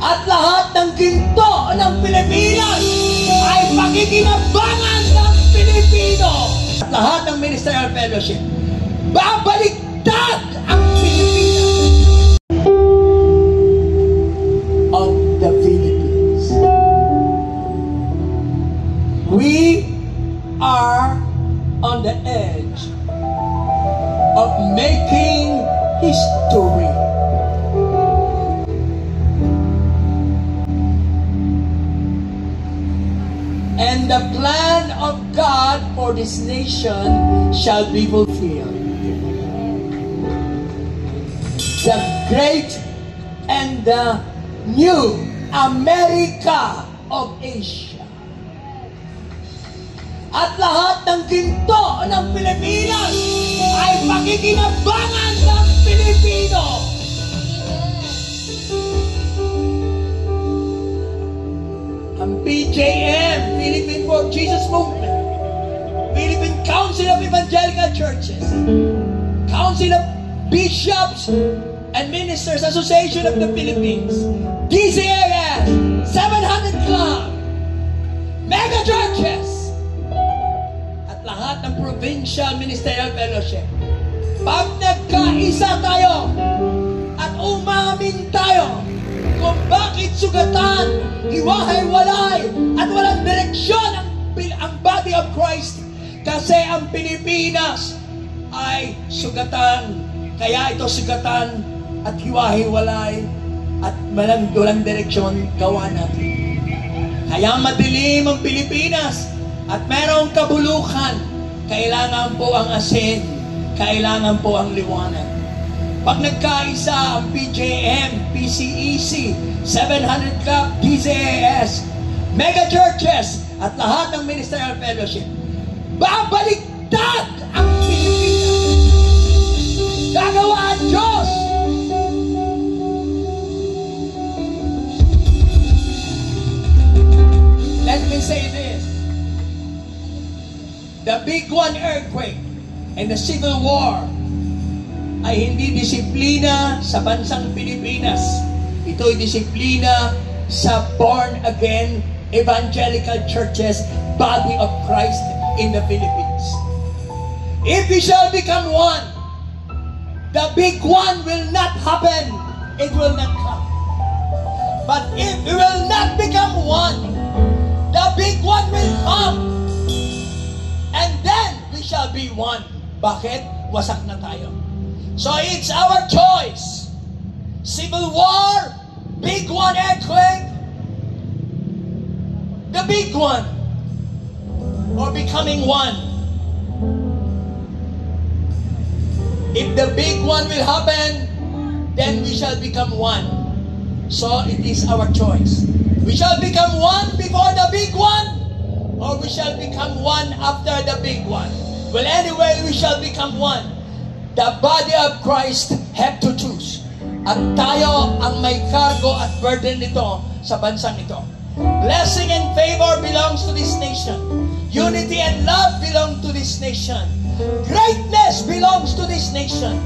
At lahat ng ginto ng Pilipinas ay pakikinabangan ng Pilipino. At lahat ng ministerial fellowship, babaliktad ang Pilipinas of the Philippines. We are on the edge of making history. And the plan of God for this nation shall be fulfilled. The great and the new America of Asia. At lahat ng ginto ng Pilipinas ay pakikinabangan ng Pilipino. Ang PJM, Philippine for Jesus Movement, Philippine Council of Evangelical Churches, Council of Bishops and Ministers Association of the Philippines, DCAS, 700 Club, Mega Churches, at lahat ng Provincial Ministerial Fellowship. Pag nagkaisa tayo at umamin tayo kung bakit sugatan, hiwa-hiwalay at walang direksyon ang body of Christ, kasi ang Pilipinas ay sugatan. Kaya ito sugatan at hiwa-hiwalay at walang direksyon gawa natin. Kaya madilim ang Pilipinas at merong kabulukan. Kailangan po ang asin, kailangan po ang liwanag. Pag nagkaisa ang PJM, PCEC, 700 Club, DCAS, Mega Churches, at lahat ng Ministerial Fellowship, babaliktad ang Pilipinas. Gagawa ang Diyos. Let me say this. The big one earthquake and the civil war ay hindi disiplina sa bansang Pilipinas. Ito'y disiplina sa born-again evangelical churches, body of Christ in the Philippines. If we shall become one, the big one will not happen. It will not come. But if we will not become one, the big one will come. And then we shall be one. Bakit? Wasak na tayo. So it's our choice. Civil war, big one earthquake, the big one, or becoming one. If the big one will happen, then we shall become one. So it is our choice. We shall become one before the big one, or we shall become one after the big one. Well, anyway, we shall become one. The body of Christ have to choose. At tayo ang may cargo at burden nito sa bansang ito. Blessing and favor belongs to this nation. Unity and love belong to this nation. Greatness belongs to this nation.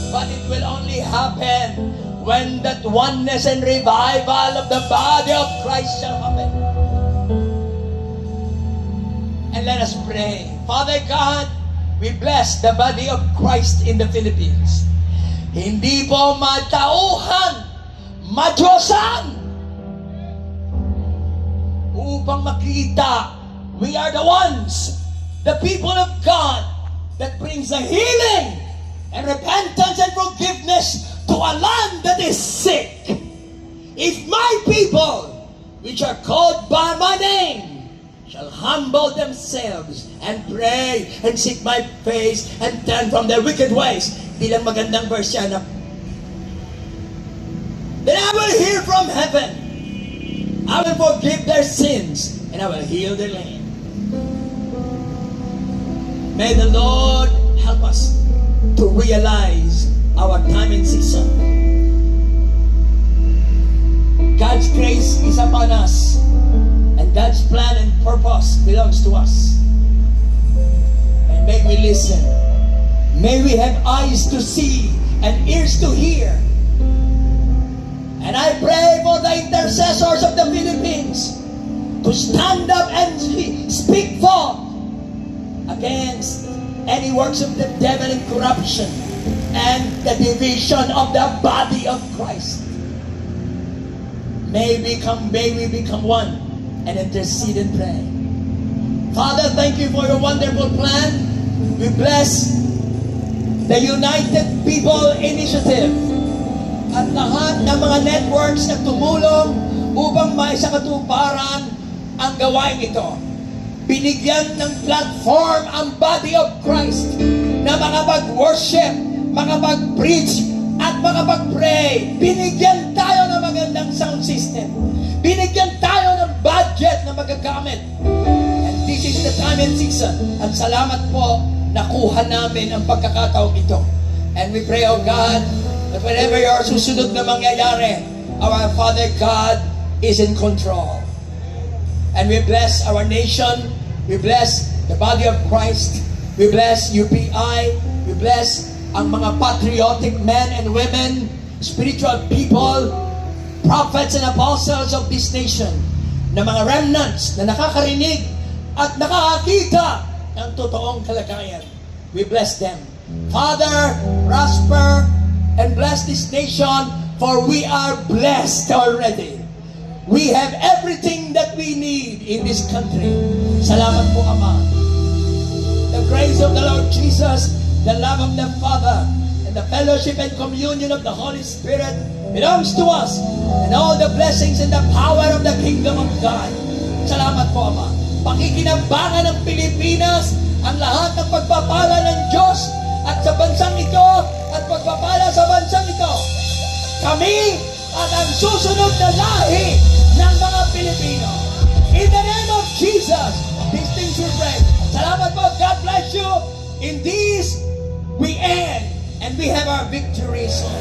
But it will only happen when that oneness and revival of the body of Christ shall happen. And let us pray. Father God, we bless the body of Christ in the Philippines. Hindi po matauhan, madyosan, upang makita we are the ones, the people of God, that brings the healing and repentance and forgiveness to a land that is sick. If my people, which are called by my name, shall humble themselves and pray and seek my face and turn from their wicked ways. Bilang magandang verse yan. Then I will hear from heaven. I will forgive their sins and I will heal their land. May the Lord help us to realize our time and season. God's grace is upon us. And God's plan and purpose belongs to us. And may we listen. May we have eyes to see and ears to hear. And I pray for the intercessors of the Philippines to stand up and speak forth against any works of the devil and corruption and the division of the body of Christ. May we become one and intercede and pray. Father, thank you for your wonderful plan. We bless the United People Initiative at lahat ng mga networks na tumulong upang maisakatuparan ang gawain ito. Binigyan ng platform ang body of Christ na makapag-worship, makapag-preach, at makapag-pray. Binigyan tayo ng magandang sound system. Binigyan tayo ng budget na magagamit. And this is the time and season. At salamat po, nakuha namin ang pagkakataong ito. And we pray, oh God, that whenever your susunod na mangyayari, our Father God is in control. And we bless our nation. We bless the body of Christ. We bless UPI. We bless ang mga patriotic men and women, spiritual people, prophets and apostles of this nation, na mga remnants na nakakarinig at nakakakita ng totoong kalagayan. We bless them. Father, prosper and bless this nation, for we are blessed already. We have everything that we need in this country. Salamat po, Ama. The grace of the Lord Jesus, the love of the Father, and the fellowship and communion of the Holy Spirit belongs to us, and all the blessings and the power of the kingdom of God. Salamat po, Ama. Pakikinabangan ng Pilipinas ang lahat ng pagpapala ng Diyos at sa bansang ito at pagpapala sa bansang ito. Kami at ang susunod na lahi ng mga Pilipino. In the name of Jesus, these things we pray. Salamat po. God bless you. In these we end, and we have our victory song.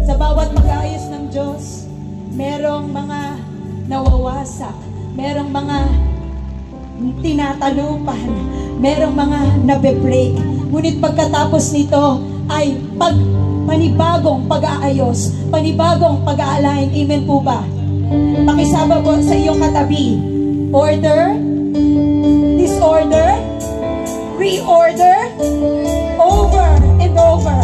Sa bawat pag-aayos ng Diyos, merong mga nawawasak, merong mga tinatalupan, merong mga nabe-break. Ngunit pagkatapos nito ay panibagong pag-aayos, panibagong pag-aalain. Amen po ba? Pakisama po sa iyong katabi. Order, disorder, reorder, over and over.